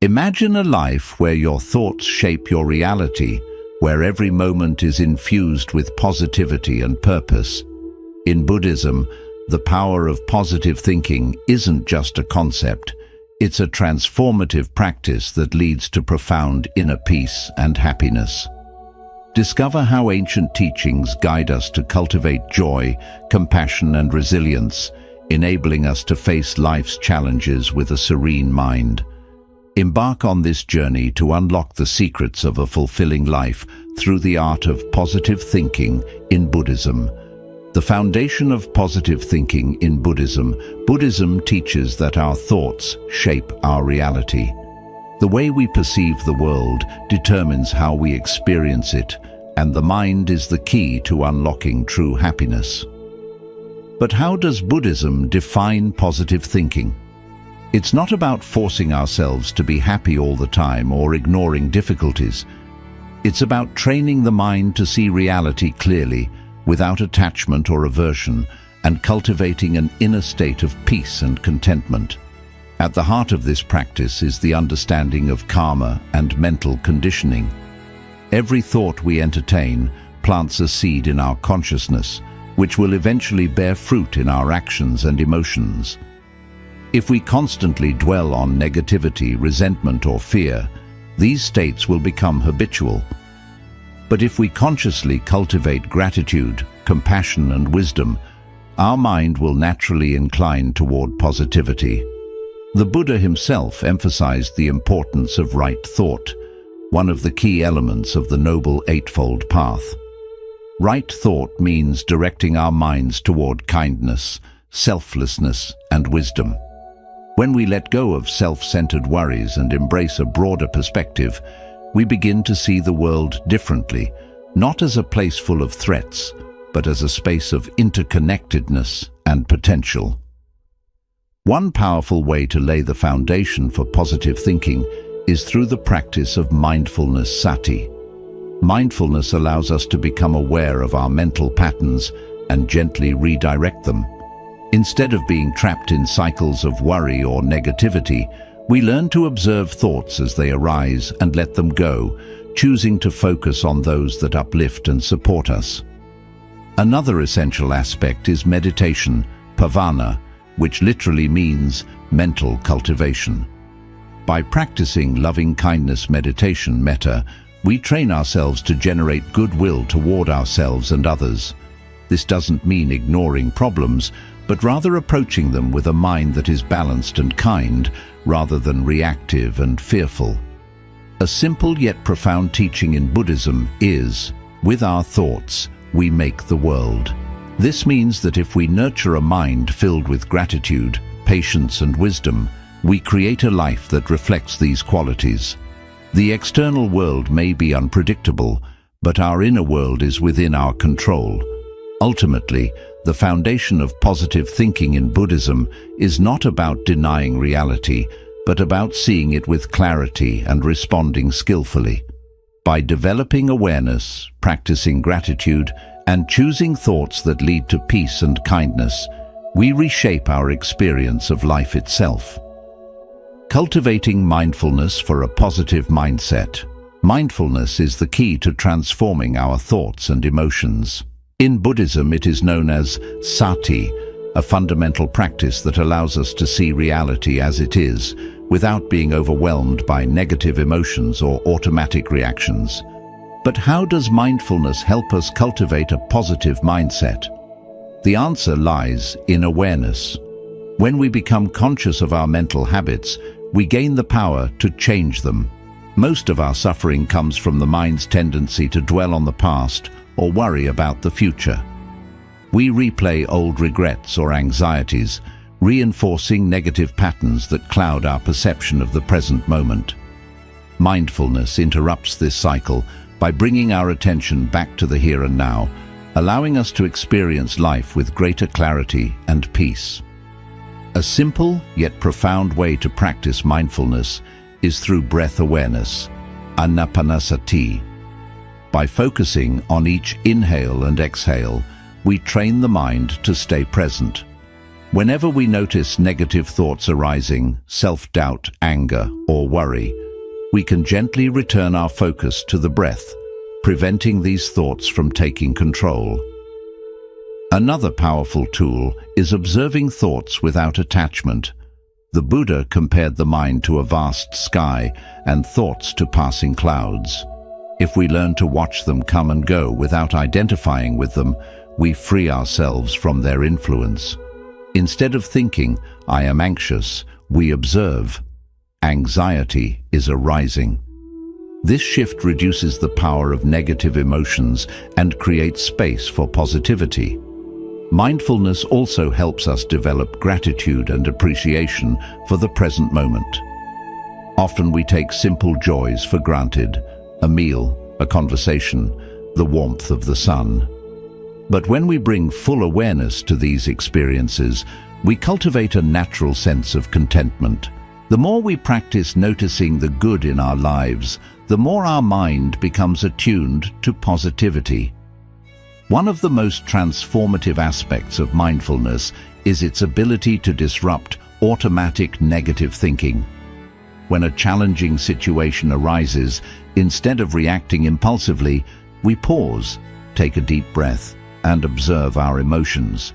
Imagine a life where your thoughts shape your reality, where every moment is infused with positivity and purpose. In Buddhism, the power of positive thinking isn't just a concept, it's a transformative practice that leads to profound inner peace and happiness. Discover how ancient teachings guide us to cultivate joy, compassion, and resilience, enabling us to face life's challenges with a serene mind. Embark on this journey to unlock the secrets of a fulfilling life through the art of positive thinking in Buddhism. The foundation of positive thinking in Buddhism teaches that our thoughts shape our reality. The way we perceive the world determines how we experience it, and the mind is the key to unlocking true happiness. But how does Buddhism define positive thinking? It's not about forcing ourselves to be happy all the time or ignoring difficulties. It's about training the mind to see reality clearly, without attachment or aversion, and cultivating an inner state of peace and contentment. At the heart of this practice is the understanding of karma and mental conditioning. Every thought we entertain plants a seed in our consciousness, which will eventually bear fruit in our actions and emotions. If we constantly dwell on negativity, resentment, or fear, these states will become habitual. But if we consciously cultivate gratitude, compassion, and wisdom, our mind will naturally incline toward positivity. The Buddha himself emphasized the importance of right thought, one of the key elements of the Noble Eightfold Path. Right thought means directing our minds toward kindness, selflessness, and wisdom. When we let go of self-centered worries and embrace a broader perspective, we begin to see the world differently, not as a place full of threats, but as a space of interconnectedness and potential. One powerful way to lay the foundation for positive thinking is through the practice of mindfulness sati. Mindfulness allows us to become aware of our mental patterns and gently redirect them. Instead of being trapped in cycles of worry or negativity, we learn to observe thoughts as they arise and let them go, choosing to focus on those that uplift and support us. Another essential aspect is meditation, bhavana, which literally means mental cultivation. By practicing loving-kindness meditation, metta, we train ourselves to generate goodwill toward ourselves and others. This doesn't mean ignoring problems, but rather approaching them with a mind that is balanced and kind, rather than reactive and fearful. A simple yet profound teaching in Buddhism is, with our thoughts, we make the world. This means that if we nurture a mind filled with gratitude, patience, and wisdom, we create a life that reflects these qualities. The external world may be unpredictable, but our inner world is within our control. Ultimately, the foundation of positive thinking in Buddhism is not about denying reality, but about seeing it with clarity and responding skillfully. By developing awareness, practicing gratitude, and choosing thoughts that lead to peace and kindness, we reshape our experience of life itself. Cultivating mindfulness for a positive mindset. Mindfulness is the key to transforming our thoughts and emotions. In Buddhism, it is known as sati, a fundamental practice that allows us to see reality as it is, without being overwhelmed by negative emotions or automatic reactions. But how does mindfulness help us cultivate a positive mindset? The answer lies in awareness. When we become conscious of our mental habits, we gain the power to change them. Most of our suffering comes from the mind's tendency to dwell on the past or worry about the future. We replay old regrets or anxieties, reinforcing negative patterns that cloud our perception of the present moment. Mindfulness interrupts this cycle by bringing our attention back to the here and now, allowing us to experience life with greater clarity and peace. A simple yet profound way to practice mindfulness is through breath awareness, anapanasati. By focusing on each inhale and exhale, we train the mind to stay present. Whenever we notice negative thoughts arising, self-doubt, anger, or worry, we can gently return our focus to the breath, preventing these thoughts from taking control. Another powerful tool is observing thoughts without attachment. The Buddha compared the mind to a vast sky and thoughts to passing clouds. If we learn to watch them come and go without identifying with them, we free ourselves from their influence. Instead of thinking, "I am anxious," we observe, "Anxiety is arising." This shift reduces the power of negative emotions and creates space for positivity. Mindfulness also helps us develop gratitude and appreciation for the present moment. Often we take simple joys for granted: a meal, a conversation, the warmth of the sun. But when we bring full awareness to these experiences, we cultivate a natural sense of contentment. The more we practice noticing the good in our lives, the more our mind becomes attuned to positivity. One of the most transformative aspects of mindfulness is its ability to disrupt automatic negative thinking. When a challenging situation arises, instead of reacting impulsively, we pause, take a deep breath, and observe our emotions.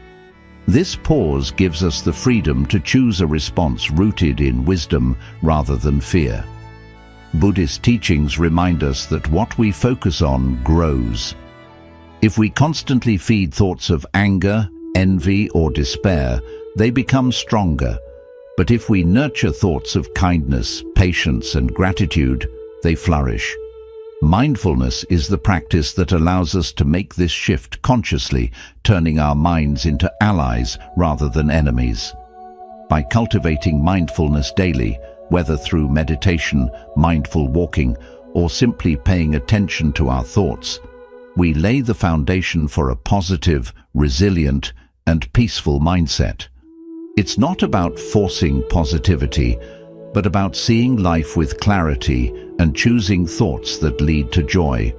This pause gives us the freedom to choose a response rooted in wisdom rather than fear. Buddhist teachings remind us that what we focus on grows. If we constantly feed thoughts of anger, envy, or despair, they become stronger. But if we nurture thoughts of kindness, patience, and gratitude, they flourish. Mindfulness is the practice that allows us to make this shift consciously, turning our minds into allies rather than enemies. By cultivating mindfulness daily, whether through meditation, mindful walking, or simply paying attention to our thoughts, we lay the foundation for a positive, resilient, and peaceful mindset. It's not about forcing positivity, but about seeing life with clarity and choosing thoughts that lead to joy.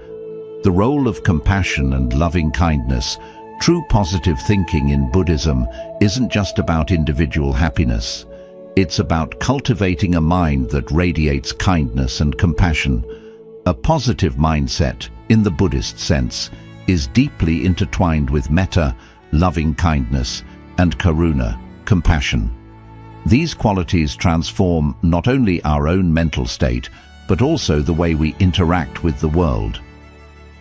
The role of compassion and loving kindness. True positive thinking in Buddhism isn't just about individual happiness. It's about cultivating a mind that radiates kindness and compassion. A positive mindset, in the Buddhist sense, is deeply intertwined with metta, loving kindness, and karuna, compassion. These qualities transform not only our own mental state, but also the way we interact with the world.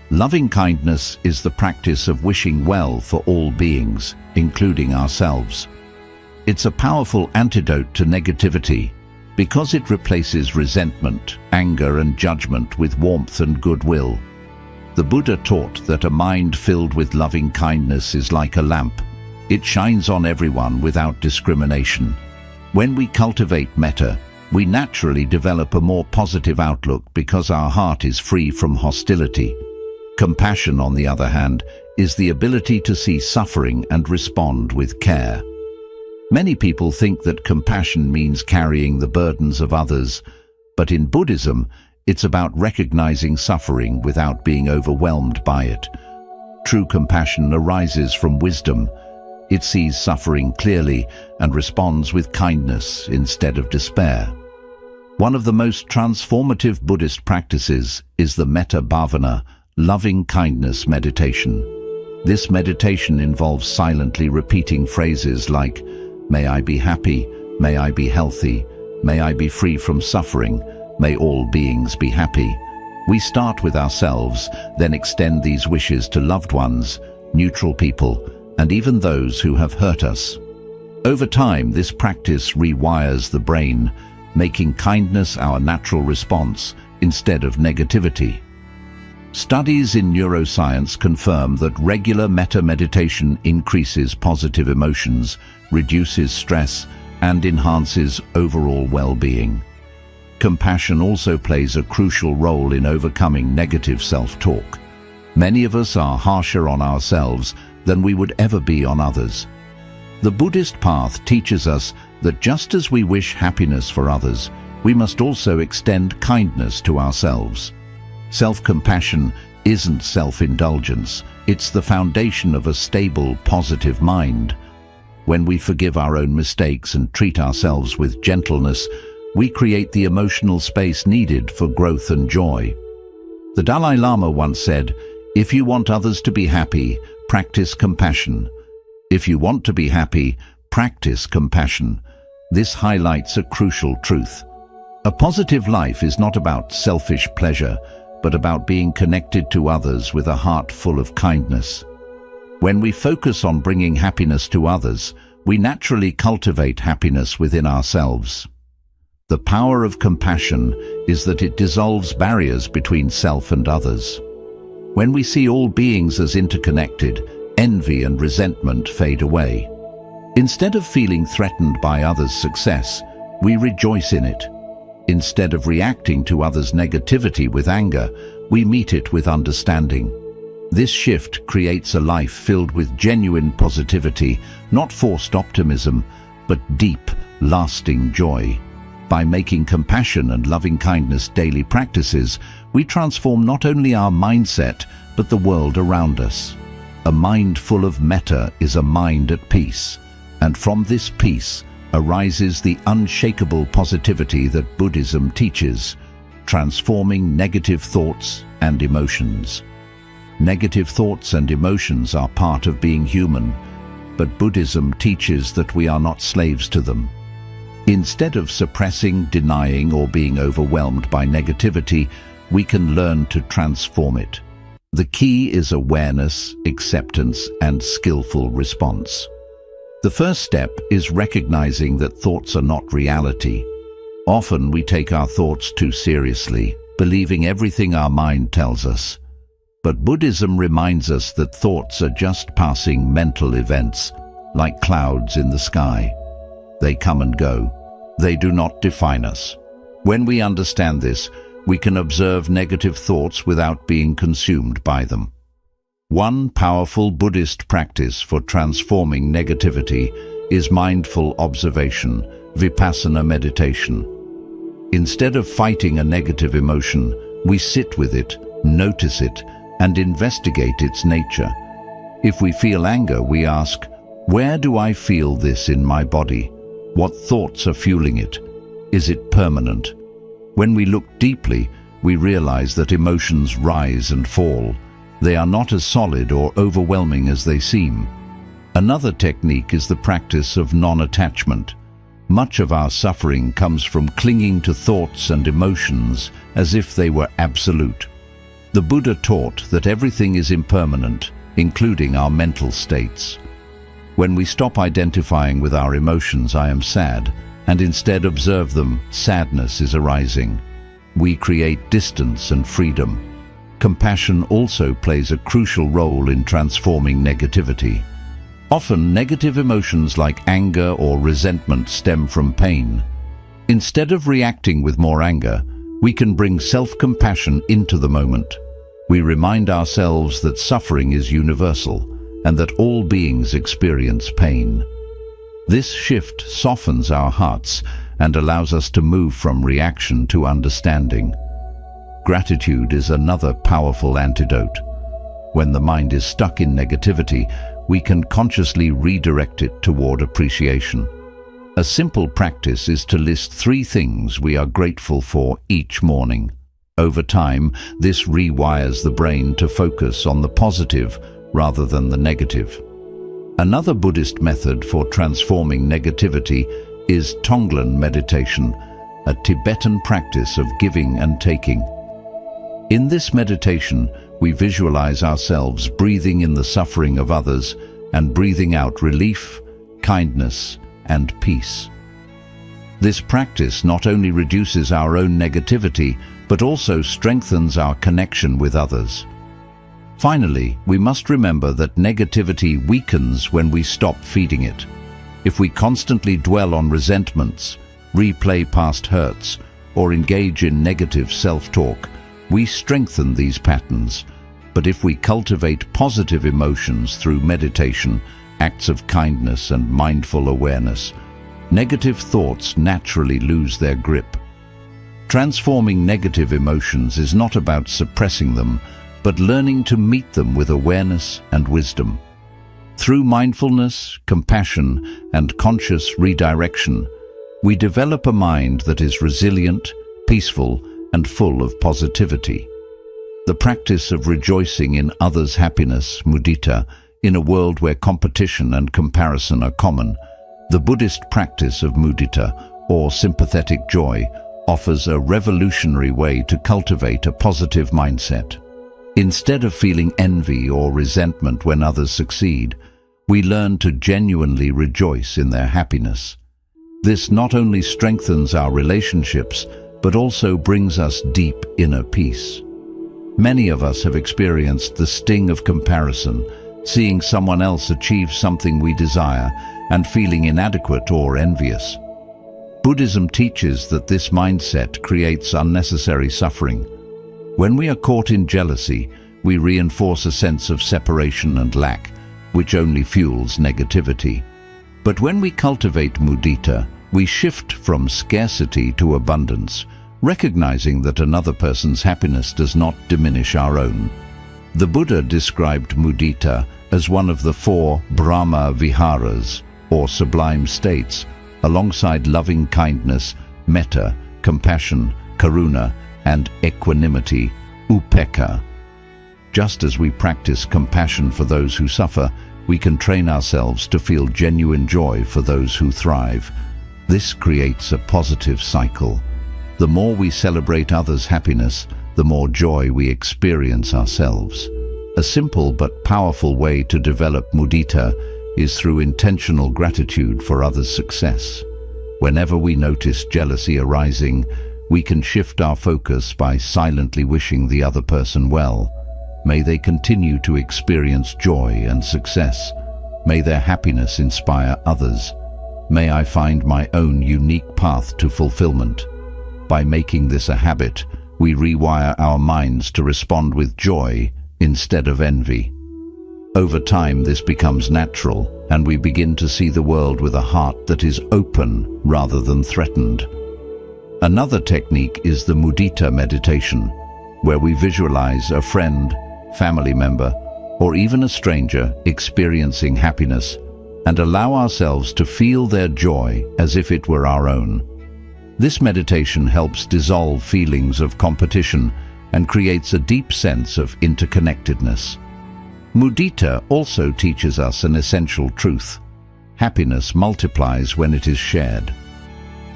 Loving kindness is the practice of wishing well for all beings, including ourselves. It's a powerful antidote to negativity, because it replaces resentment, anger, and judgment with warmth and goodwill. The Buddha taught that a mind filled with loving kindness is like a lamp. It shines on everyone without discrimination. When we cultivate metta, we naturally develop a more positive outlook because our heart is free from hostility. Compassion, on the other hand, is the ability to see suffering and respond with care. Many people think that compassion means carrying the burdens of others, but in Buddhism, it's about recognizing suffering without being overwhelmed by it. True compassion arises from wisdom. It sees suffering clearly and responds with kindness instead of despair. One of the most transformative Buddhist practices is the metta bhavana, loving kindness meditation. This meditation involves silently repeating phrases like, "May I be happy, may I be healthy, may I be free from suffering, may all beings be happy." We start with ourselves, then extend these wishes to loved ones, neutral people, and even those who have hurt us. Over time, this practice rewires the brain, making kindness our natural response instead of negativity. Studies in neuroscience confirm that regular metta meditation increases positive emotions, reduces stress, and enhances overall well-being. Compassion also plays a crucial role in overcoming negative self-talk. Many of us are harsher on ourselves than we would ever be on others. The Buddhist path teaches us that just as we wish happiness for others, we must also extend kindness to ourselves. Self-compassion isn't self-indulgence, it's the foundation of a stable, positive mind. When we forgive our own mistakes and treat ourselves with gentleness, we create the emotional space needed for growth and joy. The Dalai Lama once said, "If you want others to be happy, practice compassion. If you want to be happy, practice compassion." This highlights a crucial truth. A positive life is not about selfish pleasure, but about being connected to others with a heart full of kindness. When we focus on bringing happiness to others, we naturally cultivate happiness within ourselves. The power of compassion is that it dissolves barriers between self and others. When we see all beings as interconnected, envy and resentment fade away. Instead of feeling threatened by others' success, we rejoice in it. Instead of reacting to others' negativity with anger, we meet it with understanding. This shift creates a life filled with genuine positivity, not forced optimism, but deep, lasting joy. By making compassion and loving-kindness daily practices, we transform not only our mindset, but the world around us. A mind full of metta is a mind at peace, and from this peace arises the unshakable positivity that Buddhism teaches, transforming negative thoughts and emotions. Negative thoughts and emotions are part of being human, but Buddhism teaches that we are not slaves to them. Instead of suppressing, denying, or being overwhelmed by negativity, we can learn to transform it. The key is awareness, acceptance, and skillful response. The first step is recognizing that thoughts are not reality. Often we take our thoughts too seriously, believing everything our mind tells us. But Buddhism reminds us that thoughts are just passing mental events, like clouds in the sky. They come and go. They do not define us. When we understand this, we can observe negative thoughts without being consumed by them. One powerful Buddhist practice for transforming negativity is mindful observation, vipassana meditation. Instead of fighting a negative emotion, we sit with it, notice it, and investigate its nature. If we feel anger, we ask, "Where do I feel this in my body? What thoughts are fueling it? Is it permanent?" When we look deeply, we realize that emotions rise and fall. They are not as solid or overwhelming as they seem. Another technique is the practice of non-attachment. Much of our suffering comes from clinging to thoughts and emotions as if they were absolute. The Buddha taught that everything is impermanent, including our mental states. When we stop identifying with our emotions, "I am sad," and instead observe them, sadness is arising. We create distance and freedom. Compassion also plays a crucial role in transforming negativity. Often, negative emotions like anger or resentment stem from pain. Instead of reacting with more anger, we can bring self-compassion into the moment. We remind ourselves that suffering is universal and that all beings experience pain. This shift softens our hearts and allows us to move from reaction to understanding. Gratitude is another powerful antidote. When the mind is stuck in negativity, we can consciously redirect it toward appreciation. A simple practice is to list 3 things we are grateful for each morning. Over time, this rewires the brain to focus on the positive rather than the negative. Another Buddhist method for transforming negativity is Tonglen meditation, a Tibetan practice of giving and taking. In this meditation, we visualize ourselves breathing in the suffering of others and breathing out relief, kindness, and peace. This practice not only reduces our own negativity, but also strengthens our connection with others. Finally, we must remember that negativity weakens when we stop feeding it. If we constantly dwell on resentments, replay past hurts, or engage in negative self-talk, we strengthen these patterns. But if we cultivate positive emotions through meditation, acts of kindness, and mindful awareness, negative thoughts naturally lose their grip. Transforming negative emotions is not about suppressing them, but learning to meet them with awareness and wisdom. Through mindfulness, compassion, and conscious redirection, we develop a mind that is resilient, peaceful, and full of positivity. The practice of rejoicing in others' happiness, mudita, in a world where competition and comparison are common, the Buddhist practice of mudita, or sympathetic joy, offers a revolutionary way to cultivate a positive mindset. Instead of feeling envy or resentment when others succeed, we learn to genuinely rejoice in their happiness. This not only strengthens our relationships, but also brings us deep inner peace. Many of us have experienced the sting of comparison, seeing someone else achieve something we desire and feeling inadequate or envious. Buddhism teaches that this mindset creates unnecessary suffering. When we are caught in jealousy, we reinforce a sense of separation and lack, which only fuels negativity. But when we cultivate mudita, we shift from scarcity to abundance, recognizing that another person's happiness does not diminish our own. The Buddha described mudita as one of the 4 Brahma Viharas, or sublime states, alongside loving kindness, metta, compassion, karuna, and equanimity, upekkha. Just as we practice compassion for those who suffer, we can train ourselves to feel genuine joy for those who thrive. This creates a positive cycle. The more we celebrate others' happiness, the more joy we experience ourselves. A simple but powerful way to develop mudita is through intentional gratitude for others' success. Whenever we notice jealousy arising, we can shift our focus by silently wishing the other person well. May they continue to experience joy and success. May their happiness inspire others. May I find my own unique path to fulfillment. By making this a habit, we rewire our minds to respond with joy instead of envy. Over time, this becomes natural, and we begin to see the world with a heart that is open rather than threatened. Another technique is the mudita meditation, where we visualize a friend, family member, or even a stranger experiencing happiness and allow ourselves to feel their joy as if it were our own. This meditation helps dissolve feelings of competition and creates a deep sense of interconnectedness. Mudita also teaches us an essential truth. Happiness multiplies when it is shared.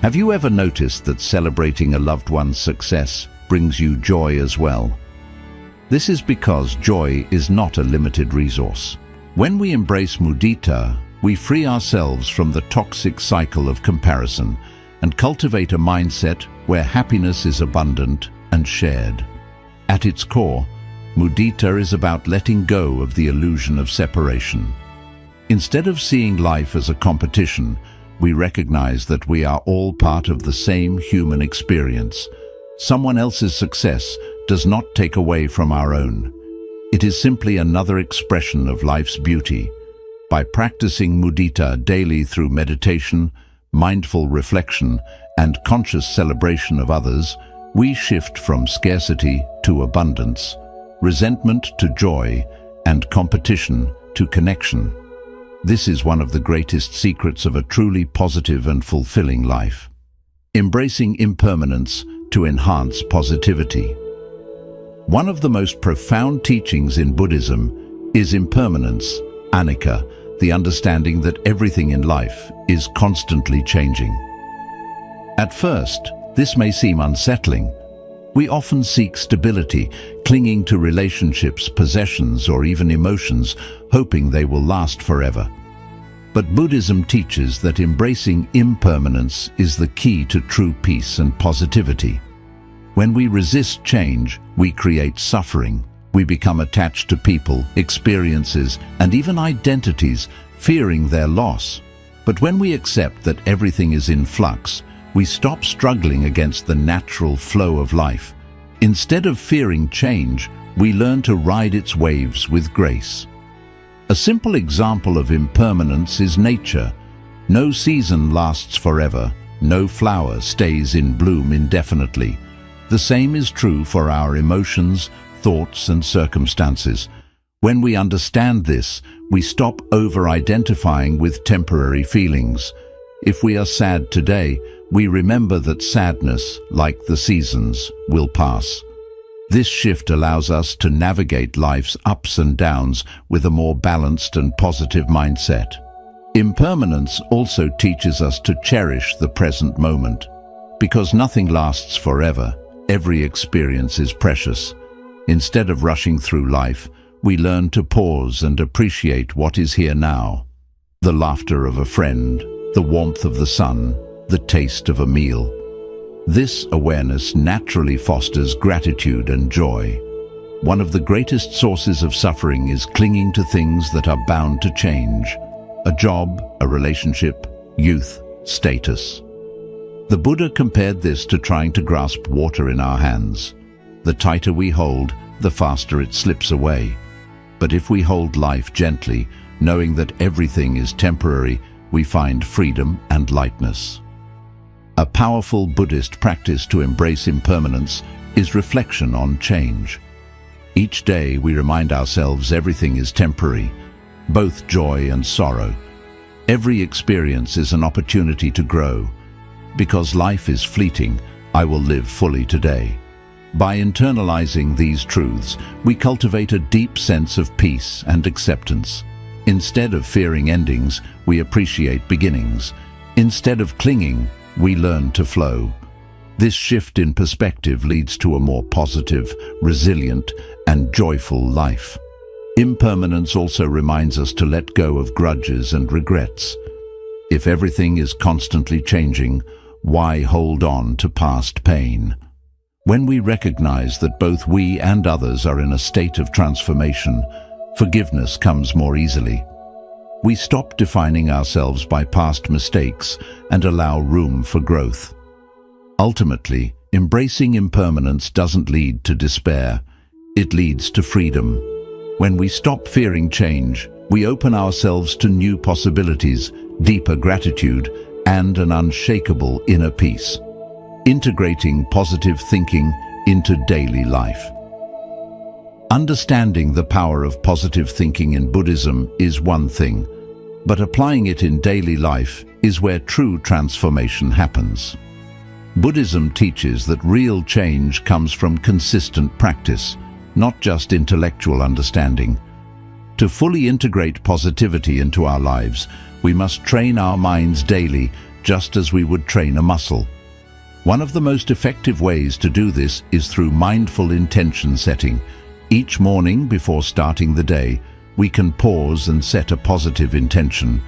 Have you ever noticed that celebrating a loved one's success brings you joy as well? This is because joy is not a limited resource. When we embrace mudita, we free ourselves from the toxic cycle of comparison and cultivate a mindset where happiness is abundant and shared. At its core, mudita is about letting go of the illusion of separation. Instead of seeing life as a competition, we recognize that we are all part of the same human experience. Someone else's success does not take away from our own. It is simply another expression of life's beauty. By practicing mudita daily through meditation, mindful reflection, and conscious celebration of others, we shift from scarcity to abundance, resentment to joy, and competition to connection. This is one of the greatest secrets of a truly positive and fulfilling life. Embracing impermanence to enhance positivity. One of the most profound teachings in Buddhism is impermanence, anicca, the understanding that everything in life is constantly changing. At first, this may seem unsettling. We often seek stability, clinging to relationships, possessions, or even emotions, hoping they will last forever. But Buddhism teaches that embracing impermanence is the key to true peace and positivity. When we resist change, we create suffering. We become attached to people, experiences, and even identities, fearing their loss. But when we accept that everything is in flux, we stop struggling against the natural flow of life. Instead of fearing change, we learn to ride its waves with grace. A simple example of impermanence is nature. No season lasts forever. No flower stays in bloom indefinitely. The same is true for our emotions, thoughts, and circumstances. When we understand this, we stop over-identifying with temporary feelings. If we are sad today, we remember that sadness, like the seasons, will pass. This shift allows us to navigate life's ups and downs with a more balanced and positive mindset. Impermanence also teaches us to cherish the present moment. Because nothing lasts forever, every experience is precious. Instead of rushing through life, we learn to pause and appreciate what is here now. The laughter of a friend, the warmth of the sun, the taste of a meal. This awareness naturally fosters gratitude and joy. One of the greatest sources of suffering is clinging to things that are bound to change. A job, a relationship, youth, status. The Buddha compared this to trying to grasp water in our hands. The tighter we hold, the faster it slips away. But if we hold life gently, knowing that everything is temporary, we find freedom and lightness. A powerful Buddhist practice to embrace impermanence is reflection on change. Each day we remind ourselves everything is temporary, both joy and sorrow. Every experience is an opportunity to grow. Because life is fleeting, I will live fully today. By internalizing these truths, we cultivate a deep sense of peace and acceptance. Instead of fearing endings, we appreciate beginnings. Instead of clinging, we learn to flow. This shift in perspective leads to a more positive, resilient, and joyful life. Impermanence also reminds us to let go of grudges and regrets. If everything is constantly changing, why hold on to past pain? When we recognize that both we and others are in a state of transformation, forgiveness comes more easily. We stop defining ourselves by past mistakes and allow room for growth. Ultimately, embracing impermanence doesn't lead to despair. It leads to freedom. When we stop fearing change, we open ourselves to new possibilities, deeper gratitude, and an unshakable inner peace. Integrating positive thinking into daily life. Understanding the power of positive thinking in Buddhism is one thing, but applying it in daily life is where true transformation happens. Buddhism teaches that real change comes from consistent practice, not just intellectual understanding. To fully integrate positivity into our lives, we must train our minds daily, just as we would train a muscle. One of the most effective ways to do this is through mindful intention setting. Each morning before starting the day, we can pause and set a positive intention.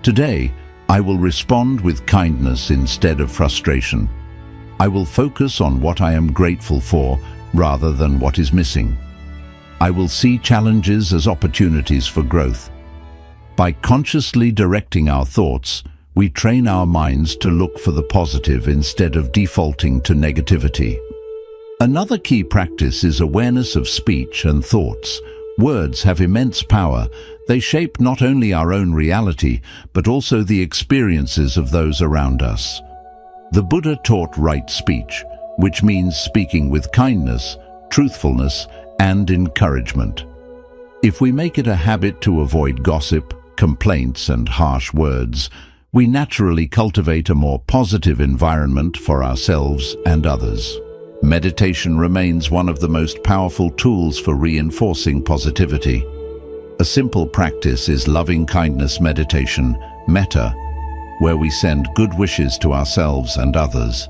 Today, I will respond with kindness instead of frustration. I will focus on what I am grateful for rather than what is missing. I will see challenges as opportunities for growth. By consciously directing our thoughts, we train our minds to look for the positive instead of defaulting to negativity. Another key practice is awareness of speech and thoughts. Words have immense power. They shape not only our own reality, but also the experiences of those around us. The Buddha taught right speech, which means speaking with kindness, truthfulness, and encouragement. If we make it a habit to avoid gossip, complaints, and harsh words, we naturally cultivate a more positive environment for ourselves and others. Meditation remains one of the most powerful tools for reinforcing positivity. A simple practice is loving kindness meditation, metta, where we send good wishes to ourselves and others.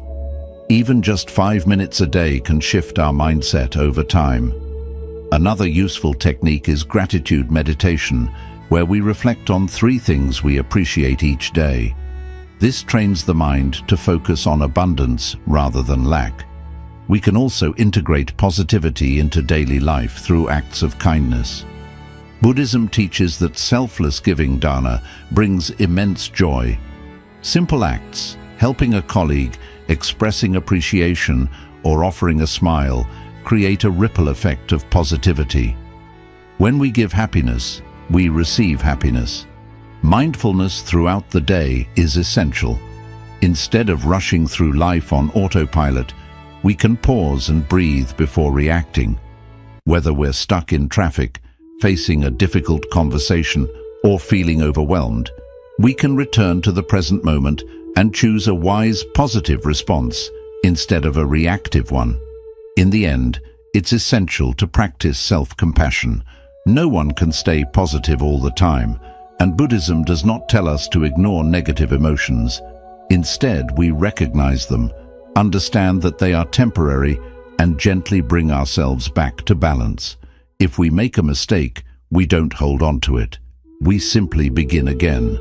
Even just 5 minutes a day can shift our mindset over time. Another useful technique is gratitude meditation, where we reflect on 3 things we appreciate each day. This trains the mind to focus on abundance rather than lack. We can also integrate positivity into daily life through acts of kindness. Buddhism teaches that selfless giving dana brings immense joy. Simple acts, helping a colleague, expressing appreciation, or offering a smile, create a ripple effect of positivity. When we give happiness, we receive happiness. Mindfulness throughout the day is essential. Instead of rushing through life on autopilot, we can pause and breathe before reacting. Whether we're stuck in traffic, facing a difficult conversation, or feeling overwhelmed, we can return to the present moment and choose a wise, positive response instead of a reactive one. In the end, it's essential to practice self-compassion. No one can stay positive all the time, and Buddhism does not tell us to ignore negative emotions. Instead, we recognize them, understand that they are temporary, and gently bring ourselves back to balance. If we make a mistake, we don't hold on to it. We simply begin again.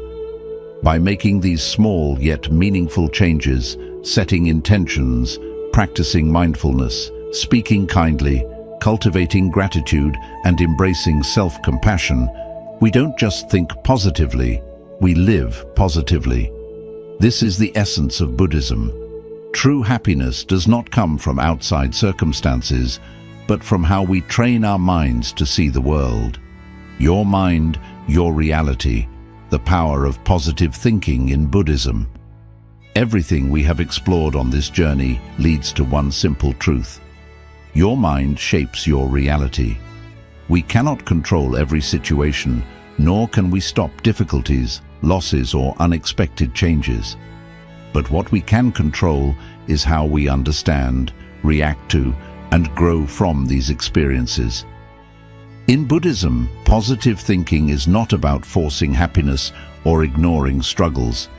By making these small yet meaningful changes, setting intentions, practicing mindfulness, speaking kindly, cultivating gratitude, and embracing self-compassion, we don't just think positively, we live positively. This is the essence of Buddhism. True happiness does not come from outside circumstances, but from how we train our minds to see the world. Your mind, your reality, the power of positive thinking in Buddhism. Everything we have explored on this journey leads to one simple truth. Your mind shapes your reality. We cannot control every situation, nor can we stop difficulties, losses, or unexpected changes. But what we can control is how we understand, react to, and grow from these experiences. In Buddhism, positive thinking is not about forcing happiness or ignoring struggles.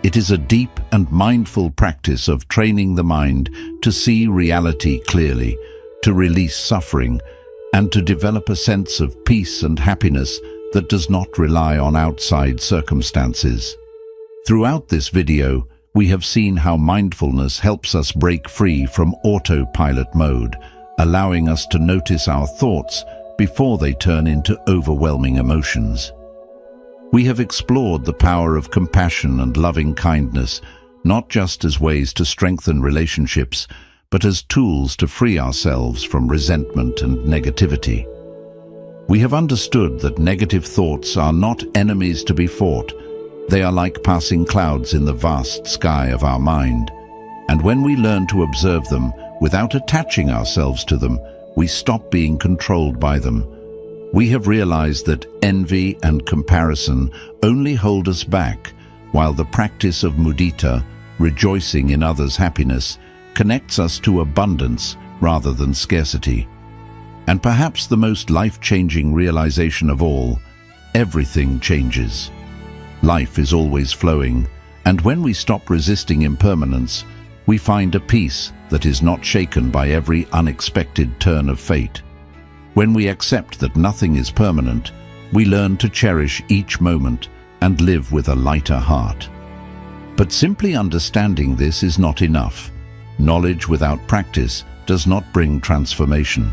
It is a deep and mindful practice of training the mind to see reality clearly, to release suffering, and to develop a sense of peace and happiness that does not rely on outside circumstances. Throughout this video, we have seen how mindfulness helps us break free from autopilot mode, allowing us to notice our thoughts before they turn into overwhelming emotions. We have explored the power of compassion and loving kindness, not just as ways to strengthen relationships, but as tools to free ourselves from resentment and negativity. We have understood that negative thoughts are not enemies to be fought. They are like passing clouds in the vast sky of our mind. And when we learn to observe them without attaching ourselves to them, we stop being controlled by them. We have realized that envy and comparison only hold us back, while the practice of mudita, rejoicing in others' happiness, connects us to abundance rather than scarcity. And perhaps the most life-changing realization of all, everything changes. Life is always flowing, and when we stop resisting impermanence, we find a peace that is not shaken by every unexpected turn of fate. When we accept that nothing is permanent, we learn to cherish each moment and live with a lighter heart. But simply understanding this is not enough. Knowledge without practice does not bring transformation.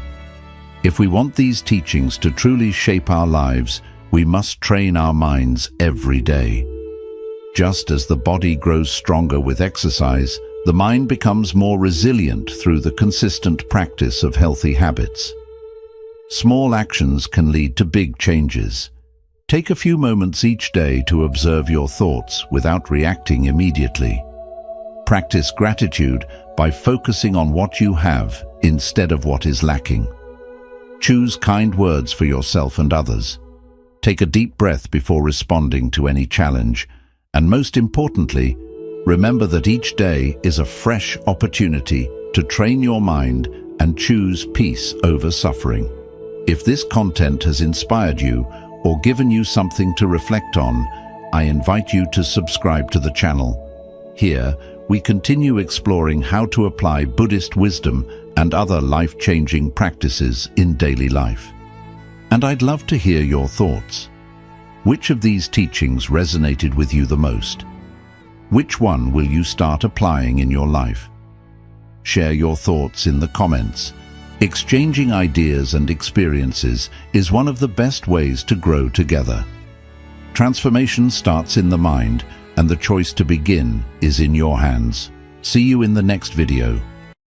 If we want these teachings to truly shape our lives, we must train our minds every day. Just as the body grows stronger with exercise, the mind becomes more resilient through the consistent practice of healthy habits. Small actions can lead to big changes. Take a few moments each day to observe your thoughts without reacting immediately. Practice gratitude by focusing on what you have instead of what is lacking. Choose kind words for yourself and others. Take a deep breath before responding to any challenge. And most importantly, remember that each day is a fresh opportunity to train your mind and choose peace over suffering. If this content has inspired you or given you something to reflect on, I invite you to subscribe to the channel. Here, we continue exploring how to apply Buddhist wisdom and other life-changing practices in daily life. And I'd love to hear your thoughts. Which of these teachings resonated with you the most? Which one will you start applying in your life? Share your thoughts in the comments. Exchanging ideas and experiences is one of the best ways to grow together. Transformation starts in the mind, and the choice to begin is in your hands. See you in the next video.